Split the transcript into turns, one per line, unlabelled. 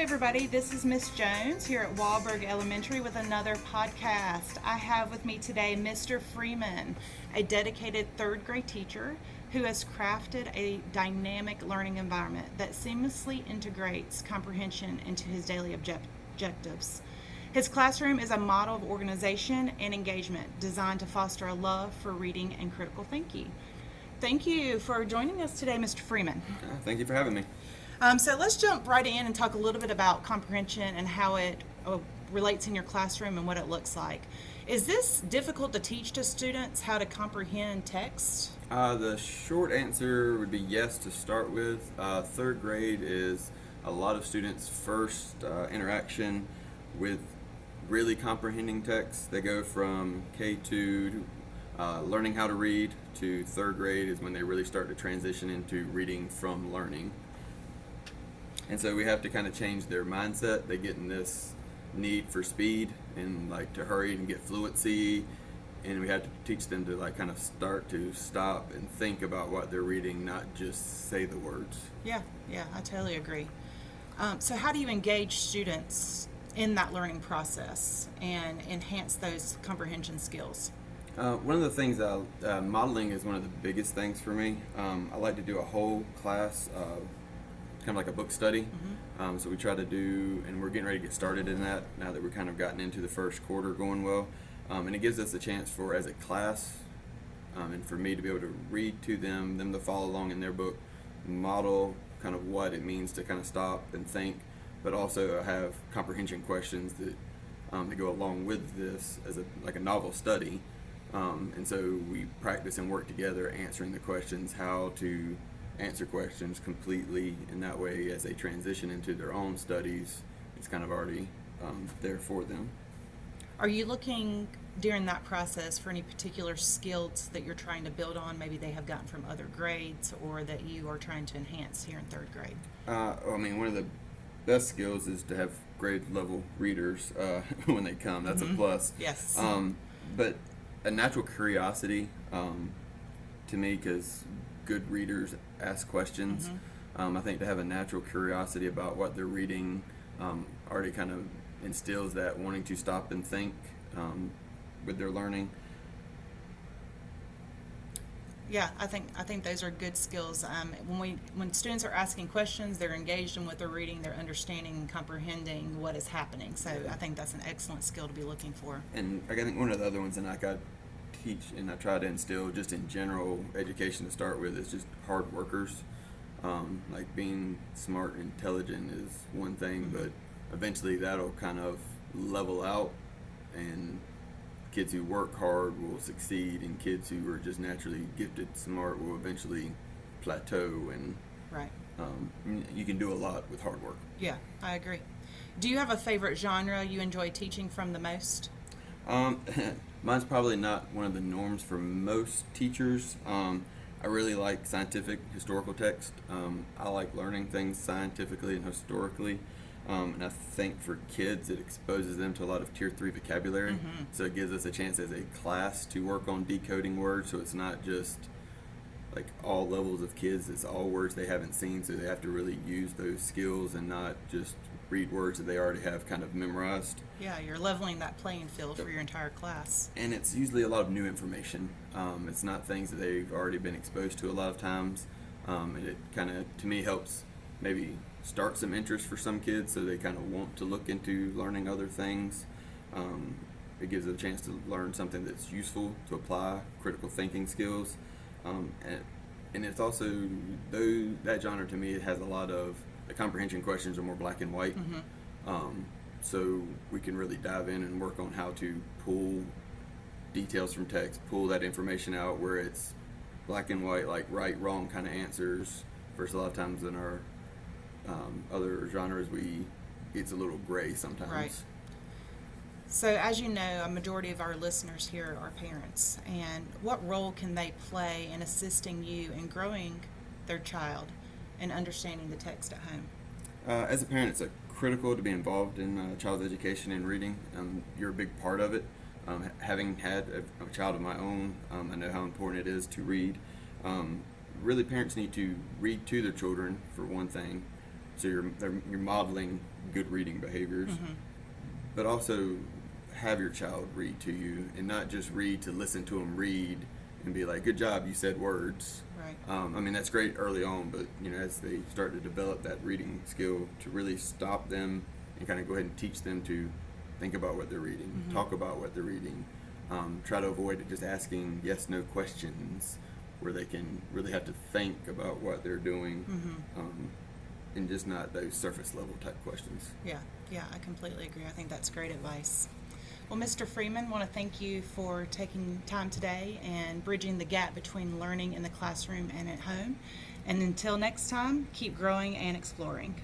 everybody. This is Miss Jones here at Wahlberg Elementary with another podcast. I have with me today Mr. Freeman, a dedicated third grade teacher who has crafted a dynamic learning environment that seamlessly integrates comprehension into his daily objectives. His classroom is a model of organization and engagement designed to foster a love for reading and critical thinking. Thank you for joining us today, Mr. Freeman.
Thank you for having me.
So let's jump right in and talk a little bit about comprehension and how it relates in your classroom and what it looks like. Is this difficult to teach to students how to comprehend text?
The short answer would be yes to start with. Third grade is a lot of students' first interaction with really comprehending text. They go from K2 learning how to read to third grade is when they really start to transition into reading from learning. And so we have to kind of change their mindset. They get in this need for speed and like to hurry and get fluency, and we have to teach them to like kind of start to stop and think about what they're reading, not just say the words.
Yeah, I totally agree. So how do you engage students in that learning process and enhance those comprehension skills?
One of the things modeling is one of the biggest things for me. I like to do a whole class kind of like a book study. So we try to do, and we're getting ready to get started in that now that we're kind of gotten into the first quarter going well. And it gives us a chance for, as a class, and for me to be able to read to them to follow along in their book, model kind of what it means to kind of stop and think, but also have comprehension questions that go along with this as like a novel study. And so we practice and work together answering the questions, how to answer questions completely, in that way as they transition into their own studies, it's kind of already there for them.
Are you looking during that process for any particular skills that you're trying to build on, maybe they have gotten from other grades, or that you are trying to enhance here in third grade?
One of the best skills is to have grade level readers when they come. That's a plus.
Yes.
But a natural curiosity to me, because good readers ask questions. I think to have a natural curiosity about what they're reading already kind of instills that wanting to stop and think with their learning.
Yeah, I think those are good skills. When students are asking questions, they're engaged in what they're reading, they're understanding and comprehending what is happening. So I think that's an excellent skill to be looking for.
And I think one of the other ones, and I teach and I try to instill just in general education to start with, is just hard workers. Like being smart and intelligent is one thing, but eventually that'll kind of level out, and kids who work hard will succeed, and kids who are just naturally gifted smart will eventually plateau, and
right.
You can do a lot with hard work.
Yeah, I agree. Do you have a favorite genre you enjoy teaching from the most?
Mine's probably not one of the norms for most teachers. I really like scientific historical text. I like learning things scientifically and historically. And I think for kids it exposes them to a lot of tier 3 vocabulary. So it gives us a chance as a class to work on decoding words, so it's not just like all levels of kids, it's all words they haven't seen, so they have to really use those skills and not just read words that they already have kind of memorized.
Yeah, you're leveling that playing field for your entire class.
And it's usually a lot of new information. It's not things that they've already been exposed to a lot of times. And it kind of, to me, helps maybe start some interest for some kids, so they kind of want to look into learning other things. It gives them a chance to learn something that's useful to apply critical thinking skills. And it's also, that genre to me, it has a lot of, the comprehension questions are more black and white. So we can really dive in and work on how to pull details from text, pull that information out where it's black and white, like right, wrong kind of answers, versus a lot of times in our other genres it's a little gray sometimes.
Right. So as you know, a majority of our listeners here are parents, and what role can they play in assisting you in growing their child and understanding the text at home?
As a parent, it's critical to be involved in a child's education and reading. You're a big part of it. Having had a child of my own, I know how important it is to read. Really, parents need to read to their children, for one thing, So you're modeling good reading behaviors, but also have your child read to you, and not just read to listen to them read and be like, good job, you said words.
Right.
I mean, that's great early on, but as they start to develop that reading skill, to really stop them and kind of go ahead and teach them to think about what they're reading, talk about what they're reading, try to avoid just asking yes/no questions where they can really have to think about what they're doing, and just not those surface level type questions.
Yeah, I completely agree. I think that's great advice. Well, Mr. Freeman, want to thank you for taking time today and bridging the gap between learning in the classroom and at home. And until next time, keep growing and exploring.